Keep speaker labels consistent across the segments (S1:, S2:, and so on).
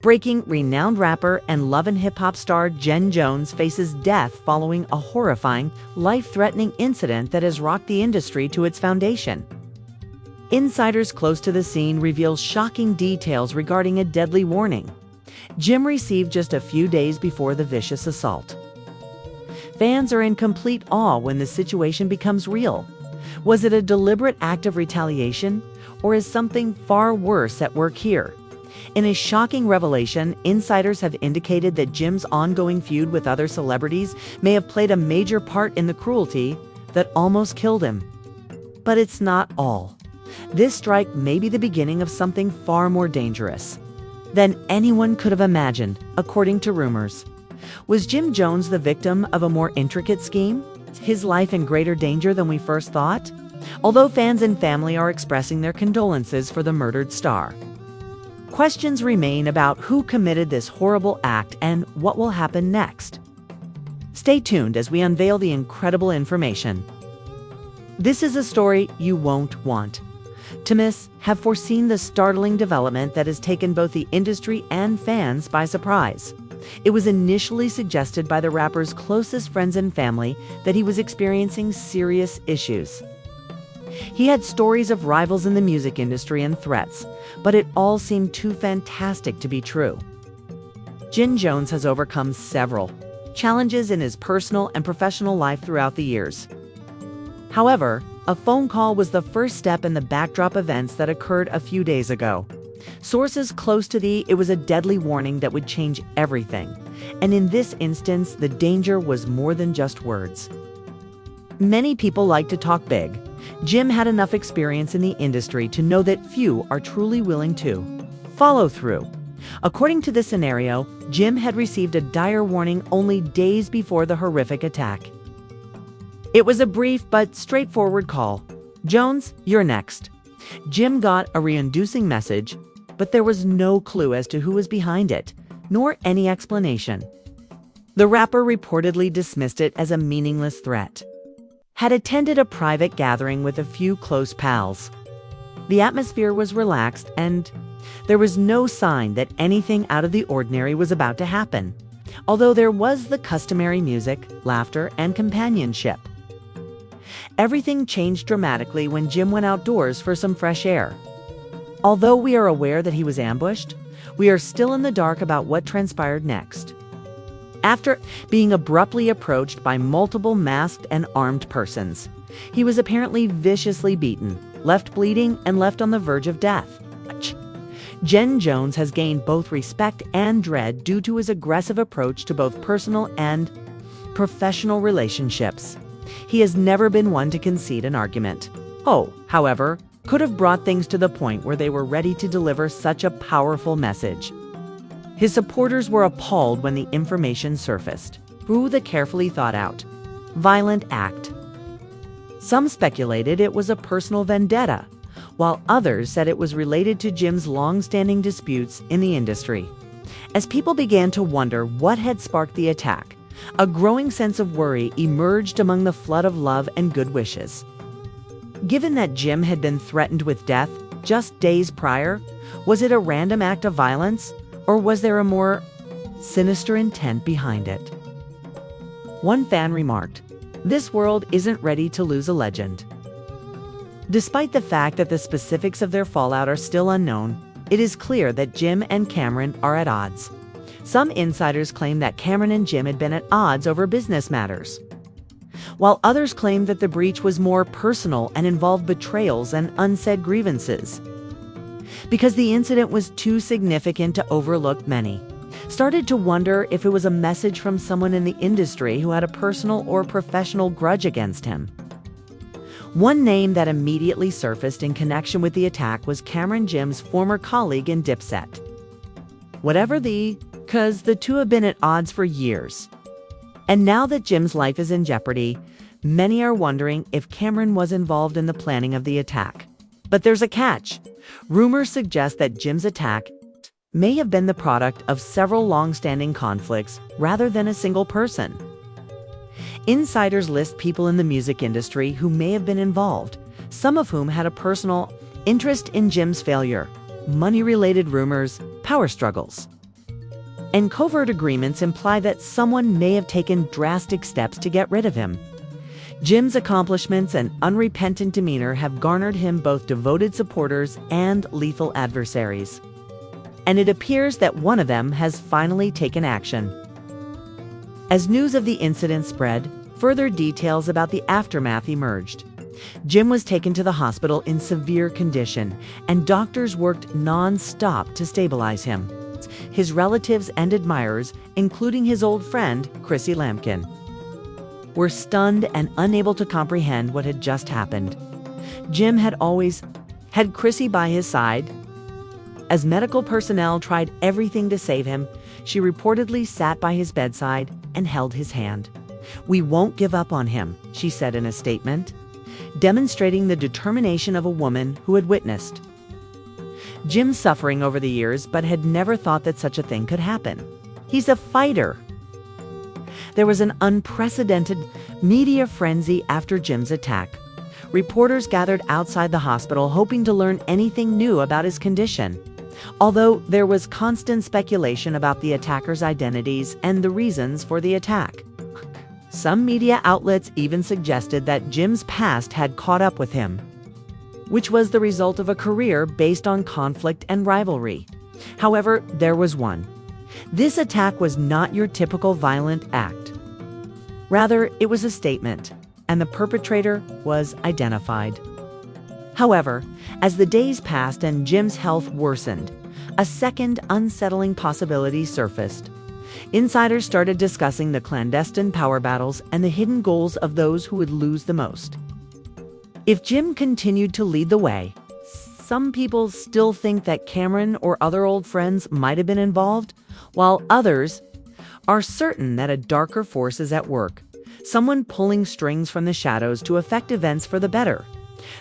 S1: Breaking renowned rapper and love and hip-hop star Jen Jones faces death following a horrifying, life-threatening incident that has rocked the industry to its foundation. Insiders close to the scene reveal shocking details regarding a deadly warning Jim received just a few days before the vicious assault. Fans are in complete awe when the situation becomes real. Was it a deliberate act of retaliation, or is something far worse at work here? In a shocking revelation, insiders have indicated that Jim's ongoing feud with other celebrities may have played a major part in the cruelty that almost killed him. But it's not all. This strike may be the beginning of something far more dangerous than anyone could have imagined, according to rumors. Was Jim Jones the victim of a more intricate scheme? His life in greater danger than we first thought? Although fans and family are expressing their condolences for the murdered star, questions remain about who committed this horrible act and what will happen next. Stay tuned as we unveil the incredible information. This is a story you won't want to miss. Have foreseen the startling development that has taken both the industry and fans by surprise. It was initially suggested by the rapper's closest friends and family that he was experiencing serious issues. He had stories of rivals in the music industry and threats, but it all seemed too fantastic to be true. Jim Jones has overcome several challenges in his personal and professional life throughout the years. However, a phone call was the first step in the backdrop events that occurred a few days ago. Sources close to it was a deadly warning that would change everything. And in this instance, the danger was more than just words. Many people like to talk big. Jim had enough experience in the industry to know that few are truly willing to follow through. According to this scenario, Jim had received a dire warning only days before the horrific attack. It was a brief but straightforward call. "Jones, you're next." Jim got a re-inducing message, but there was no clue as to who was behind it, nor any explanation. The rapper reportedly dismissed it as a meaningless threat. Had attended a private gathering with a few close pals. The atmosphere was relaxed and there was no sign that anything out of the ordinary was about to happen, although there was the customary music, laughter, and companionship. Everything changed dramatically when Jim went outdoors for some fresh air. Although we are aware that he was ambushed, we are still in the dark about what transpired next. After being abruptly approached by multiple masked and armed persons, he was apparently viciously beaten, left bleeding, and left on the verge of death. Jim Jones has gained both respect and dread due to his aggressive approach to both personal and professional relationships. He has never been one to concede an argument. However, could have brought things to the point where they were ready to deliver such a powerful message. His supporters were appalled when the information surfaced through the carefully thought out, violent act. Some speculated it was a personal vendetta, while others said it was related to Jim's long-standing disputes in the industry. As people began to wonder what had sparked the attack, a growing sense of worry emerged among the flood of love and good wishes. Given that Jim had been threatened with death just days prior, was it a random act of violence, or was there a more sinister intent behind it? One fan remarked, "This world isn't ready to lose a legend." Despite the fact that the specifics of their fallout are still unknown, it is clear that Jim and Camron are at odds. Some insiders claim that Camron and Jim had been at odds over business matters, while others claim that the breach was more personal and involved betrayals and unsaid grievances. Because the incident was too significant to overlook, many started to wonder if it was a message from someone in the industry who had a personal or professional grudge against him. One name that immediately surfaced in connection with the attack was Camron, Jim's former colleague in Dipset. Because the two have been at odds for years. And now that Jim's life is in jeopardy, many are wondering if Camron was involved in the planning of the attack. But there's a catch. Rumors suggest that Jim's attack may have been the product of several long-standing conflicts rather than a single person. Insiders list people in the music industry who may have been involved, some of whom had a personal interest in Jim's failure, money-related rumors, power struggles. and covert agreements imply that someone may have taken drastic steps to get rid of him. Jim's accomplishments and unrepentant demeanor have garnered him both devoted supporters and lethal adversaries. And it appears that one of them has finally taken action. As news of the incident spread, further details about the aftermath emerged. Jim was taken to the hospital in severe condition, and doctors worked non-stop to stabilize him. His relatives and admirers, including his old friend, Chrissy Lampkin, were stunned and unable to comprehend what had just happened. Jim had always had Chrissy by his side. As medical personnel tried everything to save him, she reportedly sat by his bedside and held his hand. "We won't give up on him," she said in a statement, demonstrating the determination of a woman who had witnessed Jim's suffering over the years but had never thought that such a thing could happen. He's a fighter. There was an unprecedented media frenzy after Jim's attack. Reporters gathered outside the hospital hoping to learn anything new about his condition, although there was constant speculation about the attacker's identities and the reasons for the attack. Some media outlets even suggested that Jim's past had caught up with him, which was the result of a career based on conflict and rivalry. However, there was one. This attack was not your typical violent act. Rather, it was a statement, and the perpetrator was identified. However, as the days passed and Jim's health worsened, a second unsettling possibility surfaced. Insiders started discussing the clandestine power battles and the hidden goals of those who would lose the most. If Jim continued to lead the way, some people still think that Camron or other old friends might have been involved, while others are certain that a darker force is at work, someone pulling strings from the shadows to affect events for the better.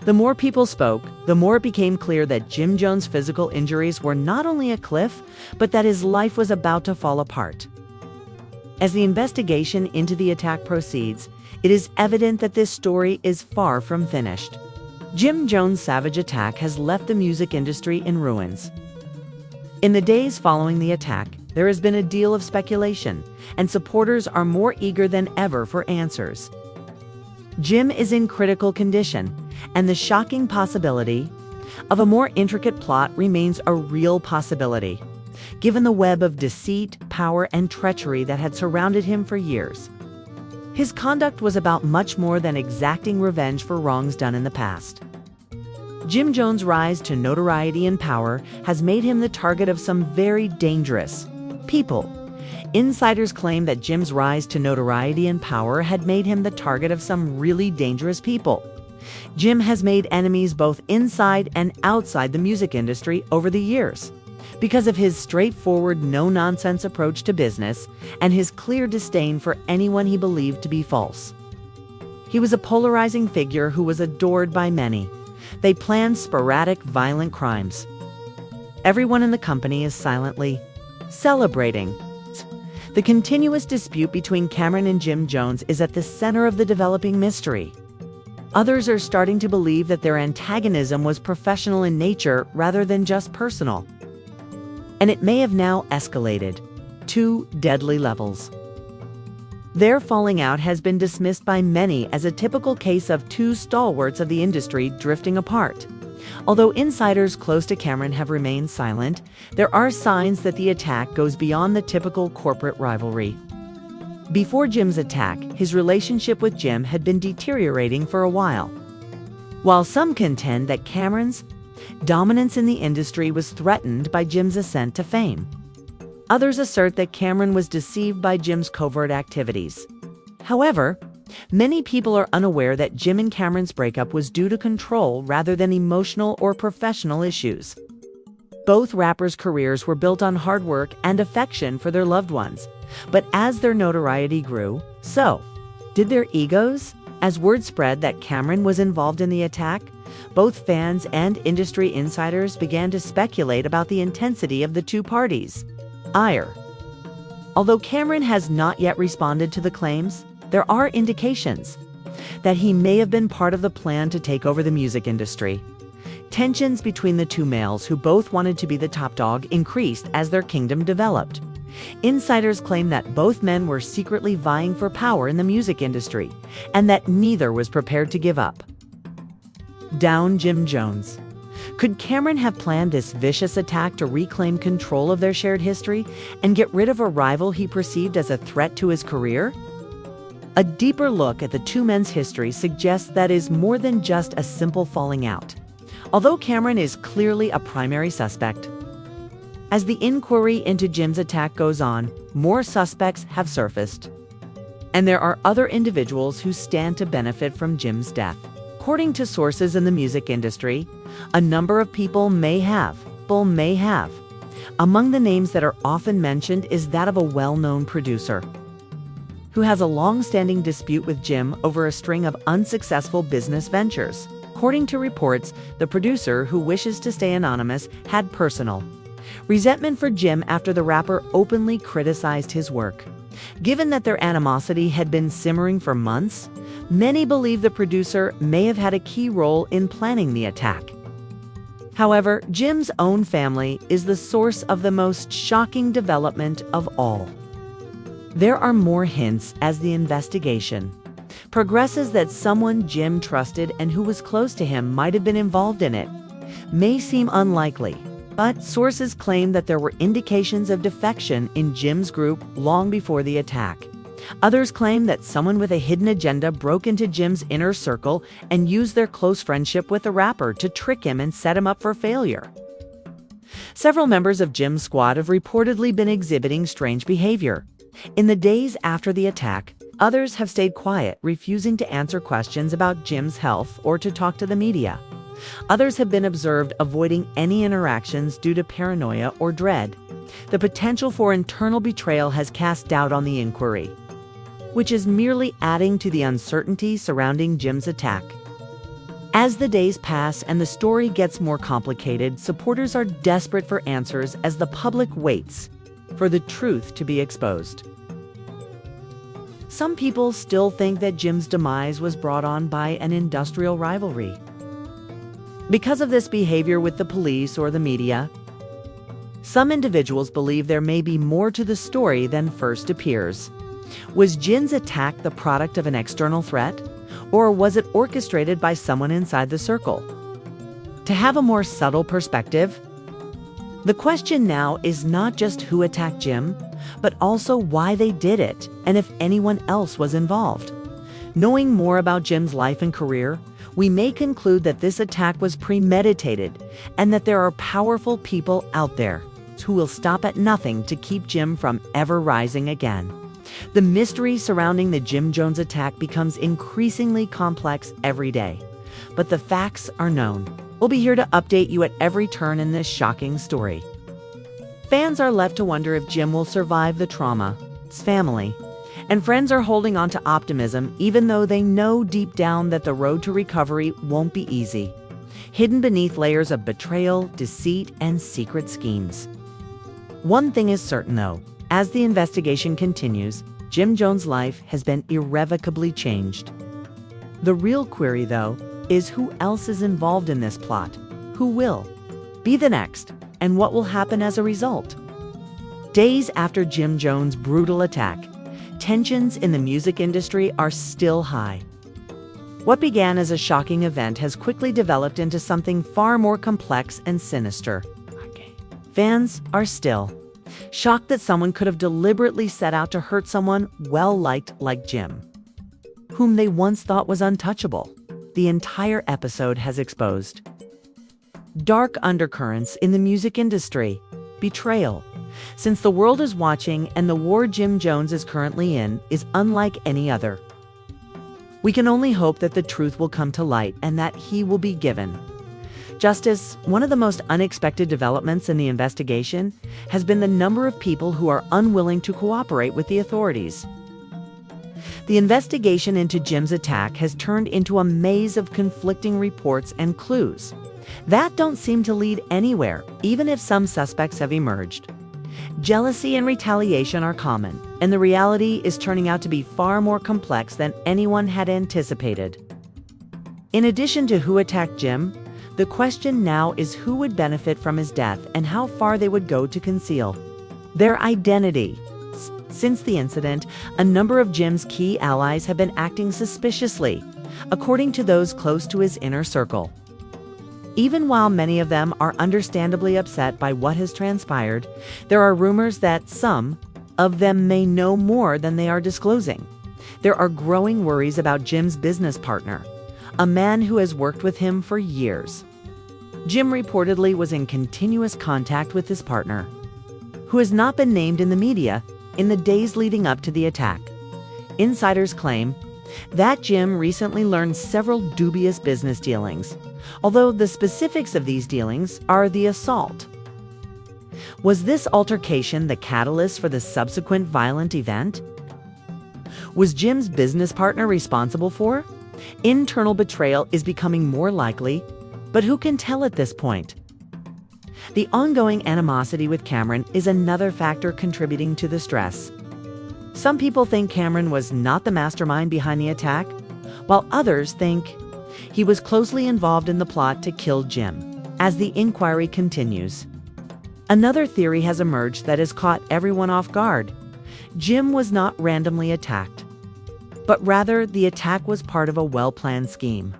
S1: The more people spoke, the more it became clear that Jim Jones' physical injuries were not only a cliff, but that his life was about to fall apart. As the investigation into the attack proceeds, it is evident that this story is far from finished. Jim Jones' savage attack has left the music industry in ruins. In the days following the attack, there has been a deal of speculation, and supporters are more eager than ever for answers. Jim is in critical condition, and the shocking possibility of a more intricate plot remains a real possibility, given the web of deceit, power, and treachery that had surrounded him for years. His conduct was about much more than exacting revenge for wrongs done in the past. Jim Jones' rise to notoriety and power has made him the target of some very dangerous people. Insiders claim that Jim's rise to notoriety and power had made him the target of some really dangerous people. Jim has made enemies both inside and outside the music industry over the years because of his straightforward, no-nonsense approach to business and his clear disdain for anyone he believed to be false. He was a polarizing figure who was adored by many. They planned sporadic, violent crimes. Everyone in the company is silently celebrating. The continuous dispute between Camron and Jim Jones is at the center of the developing mystery. Others are starting to believe that their antagonism was professional in nature rather than just personal. And it may have now escalated to deadly levels. Their falling out has been dismissed by many as a typical case of two stalwarts of the industry drifting apart. Although insiders close to Camron have remained silent, there are signs that the attack goes beyond the typical corporate rivalry. Before Jim's attack, his relationship with Jim had been deteriorating for a while. While some contend that Camron's dominance in the industry was threatened by Jim's ascent to fame, others assert that Camron was deceived by Jim's covert activities. However, many people are unaware that Jim and Camron's breakup was due to control rather than emotional or professional issues. Both rappers' careers were built on hard work and affection for their loved ones, but as their notoriety grew, so did their egos. As word spread that Camron was involved in the attack, both fans and industry insiders began to speculate about the intensity of the two parties' ire. Although Camron has not yet responded to the claims, there are indications that he may have been part of the plan to take over the music industry. Tensions between the two males, who both wanted to be the top dog, increased as their kingdom developed. Insiders claim that both men were secretly vying for power in the music industry, and that neither was prepared to give up. Down Jim Jones. Could Camron have planned this vicious attack to reclaim control of their shared history and get rid of a rival he perceived as a threat to his career? A deeper look at the two men's history suggests that is more than just a simple falling out, although Camron is clearly a primary suspect. As the inquiry into Jim's attack goes on, more suspects have surfaced, and there are other individuals who stand to benefit from Jim's death. According to sources in the music industry, a number of people may have. Among the names that are often mentioned is that of a well-known producer who has a long-standing dispute with Jim over a string of unsuccessful business ventures. According to reports, the producer, who wishes to stay anonymous, had personal resentment for Jim after the rapper openly criticized his work. Given that their animosity had been simmering for months, many believe the producer may have had a key role in planning the attack. However, Jim's own family is the source of the most shocking development of all. There are more hints as the investigation progresses that someone Jim trusted and who was close to him might have been involved in it. May seem unlikely, but sources claim that there were indications of defection in Jim's group long before the attack. Others claim that someone with a hidden agenda broke into Jim's inner circle and used their close friendship with the rapper to trick him and set him up for failure. Several members of Jim's squad have reportedly been exhibiting strange behavior. In the days after the attack, others have stayed quiet, refusing to answer questions about Jim's health or to talk to the media. Others have been observed avoiding any interactions due to paranoia or dread. The potential for internal betrayal has cast doubt on the inquiry, which is merely adding to the uncertainty surrounding Jim's attack. As the days pass and the story gets more complicated, supporters are desperate for answers as the public waits for the truth to be exposed. Some people still think that Jim's demise was brought on by an industrial rivalry. Because of this behavior with the police or the media, some individuals believe there may be more to the story than first appears. Was Jim's attack the product of an external threat, or was it orchestrated by someone inside the circle? To have a more subtle perspective, the question now is not just who attacked Jim, but also why they did it and if anyone else was involved. Knowing more about Jim's life and career, we may conclude that this attack was premeditated and that there are powerful people out there who will stop at nothing to keep Jim from ever rising again. The mystery surrounding the Jim Jones attack becomes increasingly complex every day, but the facts are known. We'll be here to update you at every turn in this shocking story. Fans are left to wonder if Jim will survive the trauma. His family and friends are holding on to optimism, even though they know deep down that the road to recovery won't be easy, hidden beneath layers of betrayal, deceit, and secret schemes. One thing is certain, though. As the investigation continues, Jim Jones' life has been irrevocably changed. The real query, though, is who else is involved in this plot? Who will be the next? And what will happen as a result? Days after Jim Jones' brutal attack, tensions in the music industry are still high. What began as a shocking event has quickly developed into something far more complex and sinister. Fans are still shocked that someone could have deliberately set out to hurt someone well-liked like Jim, whom they once thought was untouchable. The entire episode has exposed dark undercurrents in the music industry, betrayal. Since the world is watching and the war Jim Jones is currently in is unlike any other, we can only hope that the truth will come to light and that he will be given justice. One of the most unexpected developments in the investigation has been the number of people who are unwilling to cooperate with the authorities. The investigation into Jim's attack has turned into a maze of conflicting reports and clues that don't seem to lead anywhere, even if some suspects have emerged. Jealousy and retaliation are common, and the reality is turning out to be far more complex than anyone had anticipated. In addition to who attacked Jim, the question now is who would benefit from his death and how far they would go to conceal Their identity. Since the incident, a number of Jim's key allies have been acting suspiciously, according to those close to his inner circle. Even while many of them are understandably upset by what has transpired, there are rumors that some of them may know more than they are disclosing. There are growing worries about Jim's business partner, a man who has worked with him for years. Jim reportedly was in continuous contact with his partner, who has not been named in the media, in the days leading up to the attack. Insiders claim that Jim recently learned several dubious business dealings, although the specifics of these dealings are the assault. Was this altercation the catalyst for the subsequent violent event? Was Jim's business partner responsible for? Internal betrayal is becoming more likely, but who can tell at this point? The ongoing animosity with Camron is another factor contributing to the stress. Some people think Camron was not the mastermind behind the attack, while others think he was closely involved in the plot to kill Jim. As the inquiry continues, another theory has emerged that has caught everyone off guard. Jim was not randomly attacked, but rather the attack was part of a well-planned scheme.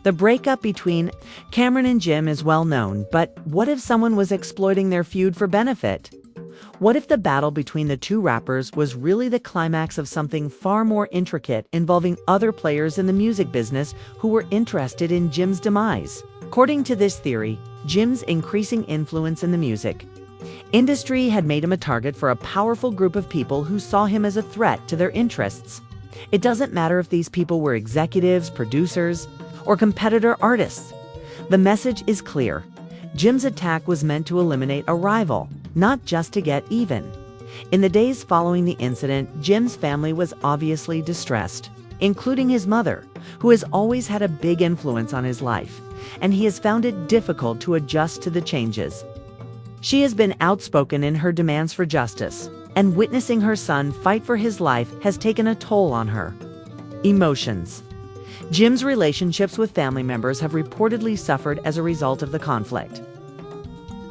S1: The breakup between Camron and Jim is well known, but what if someone was exploiting their feud for benefit? What if the battle between the two rappers was really the climax of something far more intricate involving other players in the music business who were interested in Jim's demise? According to this theory, Jim's increasing influence in the music industry had made him a target for a powerful group of people who saw him as a threat to their interests. It doesn't matter if these people were executives, producers, or competitor artists. The message is clear. Jim's attack was meant to eliminate a rival, not just to get even. In the days following the incident, Jim's family was obviously distressed, including his mother, who has always had a big influence on his life, and he has found it difficult to adjust to the changes. She has been outspoken in her demands for justice, and witnessing her son fight for his life has taken a toll on her. Emotions. Jim's relationships with family members have reportedly suffered as a result of the conflict.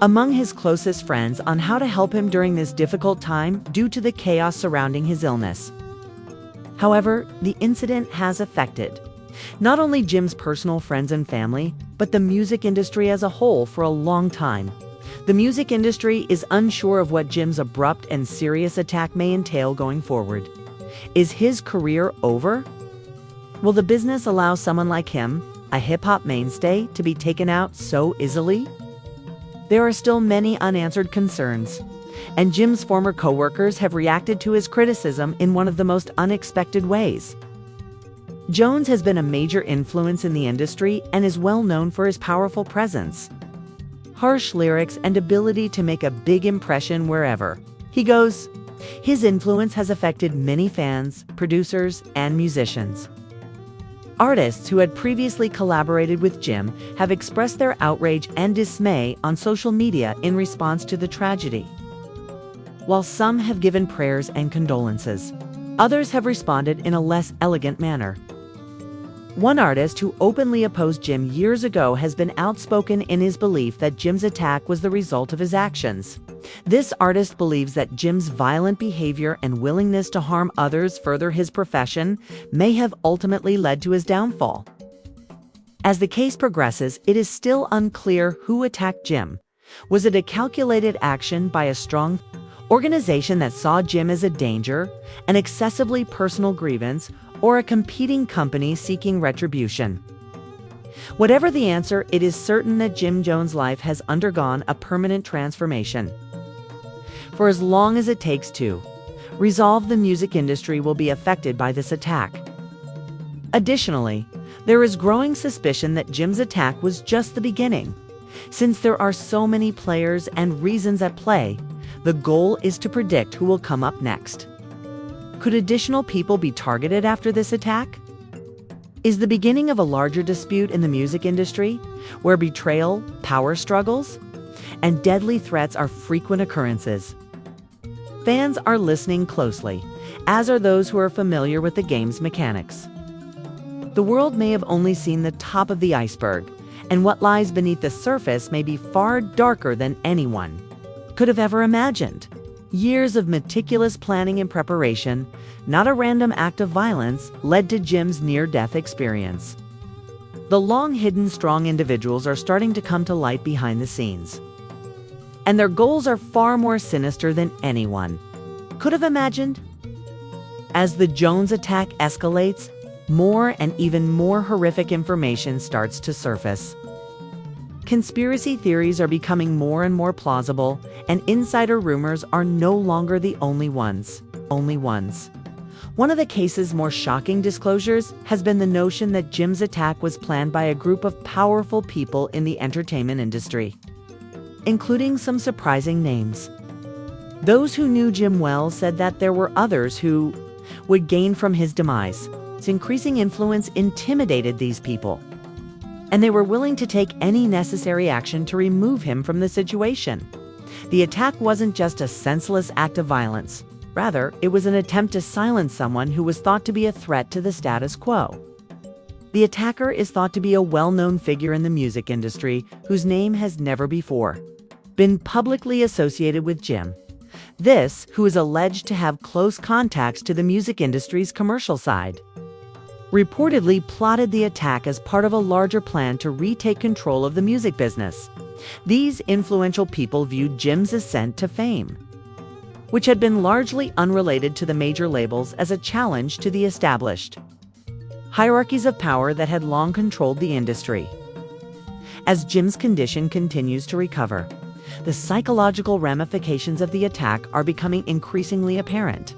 S1: Among his closest friends on how to help him during this difficult time due to the chaos surrounding his illness. However, the incident has affected not only Jim's personal friends and family, but the music industry as a whole for a long time. The music industry is unsure of what Jim's abrupt and serious attack may entail going forward. Is his career over? Will the business allow someone like him, a hip-hop mainstay, to be taken out so easily? There are still many unanswered concerns, and Jim's former co-workers have reacted to his criticism in one of the most unexpected ways. Jones has been a major influence in the industry and is well known for his powerful presence, harsh lyrics, and ability to make a big impression wherever he goes. His influence has affected many fans, producers, and musicians. Artists who had previously collaborated with Jim have expressed their outrage and dismay on social media in response to the tragedy. While some have given prayers and condolences, others have responded in a less elegant manner. One artist who openly opposed Jim years ago has been outspoken in his belief that Jim's attack was the result of his actions. This artist believes that Jim's violent behavior and willingness to harm others further his profession may have ultimately led to his downfall. As the case progresses, it is still unclear who attacked Jim. Was it a calculated action by a strong organization that saw Jim as a danger, an excessively personal grievance, or a competing company seeking retribution? Whatever the answer, it is certain that Jim Jones' life has undergone a permanent transformation. For as long as it takes to resolve, the music industry will be affected by this attack. Additionally, there is growing suspicion that Jim's attack was just the beginning. Since there are so many players and reasons at play, the goal is to predict who will come up next. Could additional people be targeted after this attack? Is the beginning of a larger dispute in the music industry, where betrayal, power struggles, and deadly threats are frequent occurrences? Fans are listening closely, as are those who are familiar with the game's mechanics. The world may have only seen the top of the iceberg, and what lies beneath the surface may be far darker than anyone could have ever imagined. Years of meticulous planning and preparation, not a random act of violence, led to Jim's near-death experience. The long-hidden strong individuals are starting to come to light behind the scenes. And their goals are far more sinister than anyone could have imagined. As the Jones attack escalates, more and even more horrific information starts to surface. Conspiracy theories are becoming more and more plausible, and insider rumors are no longer the only ones. One of the case's more shocking disclosures has been the notion that Jim's attack was planned by a group of powerful people in the entertainment industry, including some surprising names. Those who knew Jim well said that there were others who would gain from his demise. His increasing influence intimidated these people, and they were willing to take any necessary action to remove him from the situation. The attack wasn't just a senseless act of violence. Rather, it was an attempt to silence someone who was thought to be a threat to the status quo. The attacker is thought to be a well-known figure in the music industry whose name has never before been publicly associated with Jim. This, who is alleged to have close contacts to the music industry's commercial side, reportedly plotted the attack as part of a larger plan to retake control of the music business. These influential people viewed Jim's ascent to fame, which had been largely unrelated to the major labels, as a challenge to the established hierarchies of power that had long controlled the industry. As Jim's condition continues to recover, the psychological ramifications of the attack are becoming increasingly apparent.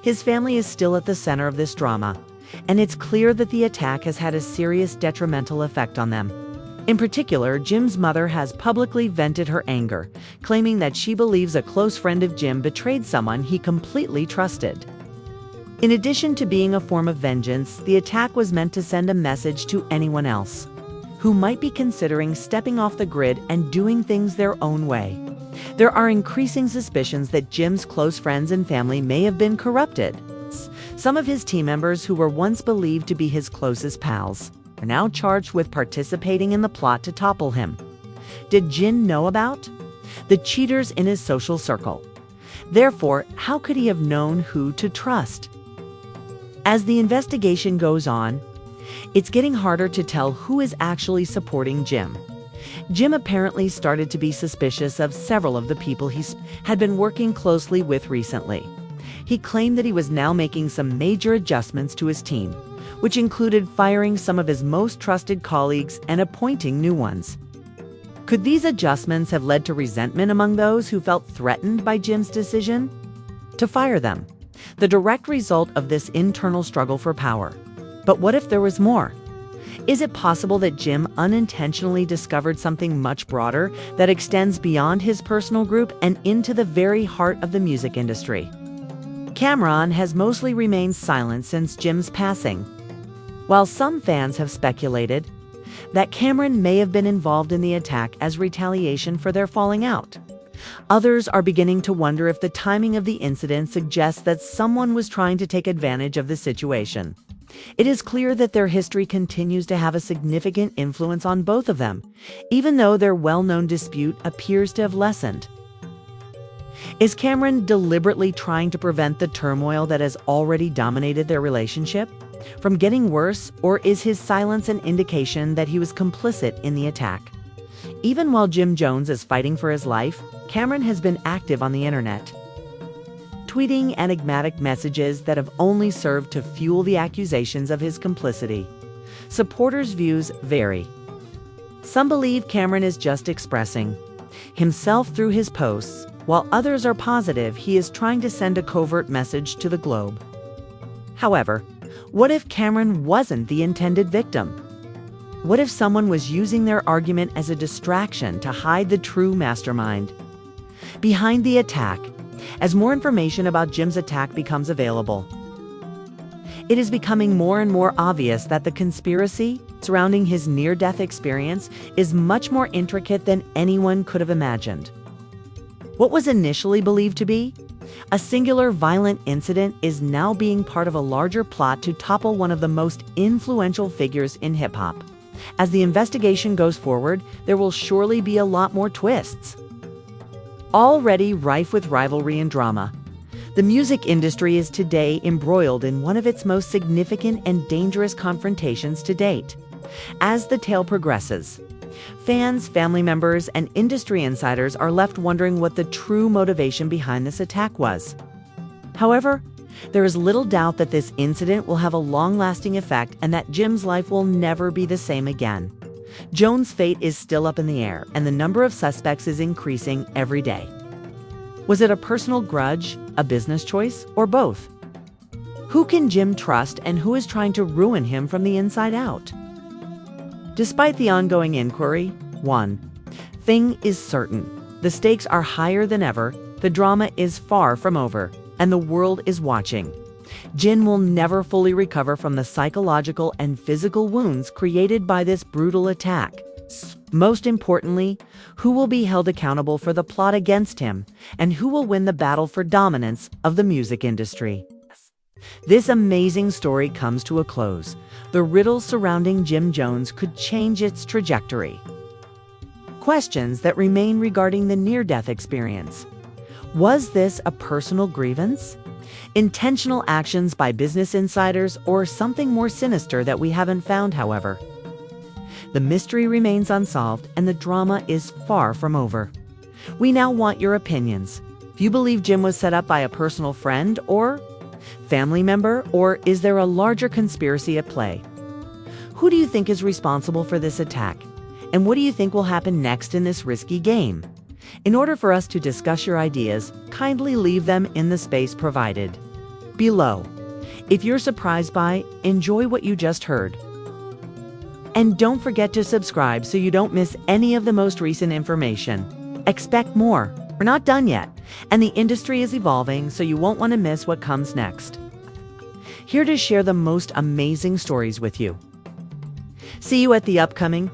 S1: His family is still at the center of this drama, and it's clear that the attack has had a serious detrimental effect on them. In particular, Jim's mother has publicly vented her anger, claiming that she believes a close friend of Jim betrayed someone he completely trusted. In addition to being a form of vengeance, the attack was meant to send a message to anyone else who might be considering stepping off the grid and doing things their own way. There are increasing suspicions that Jim's close friends and family may have been corrupted. Some of his team members, who were once believed to be his closest pals, are now charged with participating in the plot to topple him. Did Jim know about the cheaters in his social circle? Therefore, how could he have known who to trust? As the investigation goes on, it's getting harder to tell who is actually supporting Jim. Jim apparently started to be suspicious of several of the people he had been working closely with recently. He claimed that he was now making some major adjustments to his team, which included firing some of his most trusted colleagues and appointing new ones. Could these adjustments have led to resentment among those who felt threatened by Jim's decision to fire them, the direct result of this internal struggle for power? But what if there was more? Is it possible that Jim unintentionally discovered something much broader that extends beyond his personal group and into the very heart of the music industry? Camron has mostly remained silent since Jim's passing, while some fans have speculated that Camron may have been involved in the attack as retaliation for their falling out. Others are beginning to wonder if the timing of the incident suggests that someone was trying to take advantage of the situation. It is clear that their history continues to have a significant influence on both of them, even though their well-known dispute appears to have lessened. Is Camron deliberately trying to prevent the turmoil that has already dominated their relationship from getting worse, or is his silence an indication that he was complicit in the attack? Even while Jim Jones is fighting for his life, Camron has been active on the internet, tweeting enigmatic messages that have only served to fuel the accusations of his complicity. Supporters' views vary. Some believe Camron is just expressing himself through his posts, while others are positive he is trying to send a covert message to the globe. However, what if Camron wasn't the intended victim? What if someone was using their argument as a distraction to hide the true mastermind behind the attack? As more information about Jim's attack becomes available, it is becoming more and more obvious that the conspiracy surrounding his near-death experience is much more intricate than anyone could have imagined. What was initially believed to be a singular violent incident is now being part of a larger plot to topple one of the most influential figures in hip-hop. As the investigation goes forward, there will surely be a lot more twists. already rife with rivalry and drama. The music industry is today embroiled in one of its most significant and dangerous confrontations to date. As the tale progresses, fans, family members, and industry insiders are left wondering what the true motivation behind this attack was. However, there is little doubt that this incident will have a long-lasting effect and that Jim's life will never be the same again. Jones' fate is still up in the air, and the number of suspects is increasing every day. Was it a personal grudge, a business choice, or both? Who can Jim trust, and who is trying to ruin him from the inside out? Despite the ongoing inquiry, one thing is certain: the stakes are higher than ever, the drama is far from over, and the world is watching. Jim will never fully recover from the psychological and physical wounds created by this brutal attack. Most importantly, who will be held accountable for the plot against him, and who will win the battle for dominance of the music industry? This amazing story comes to a close. The riddle surrounding Jim Jones could change its trajectory. Questions that remain regarding the near-death experience. Was this a personal grievance? Intentional actions by business insiders, or something more sinister that we haven't found, however? The mystery remains unsolved, and the drama is far from over. We now want your opinions. Do you believe Jim was set up by a personal friend or family member, or is there a larger conspiracy at play? Who do you think is responsible for this attack? And what do you think will happen next in this risky game? In order for us to discuss your ideas, kindly leave them in the space provided below. If you're surprised by, enjoy what you just heard. And don't forget to subscribe so you don't miss any of the most recent information. Expect more. We're not done yet, and the industry is evolving, so you won't want to miss what comes next. Here to share the most amazing stories with you. See you at the upcoming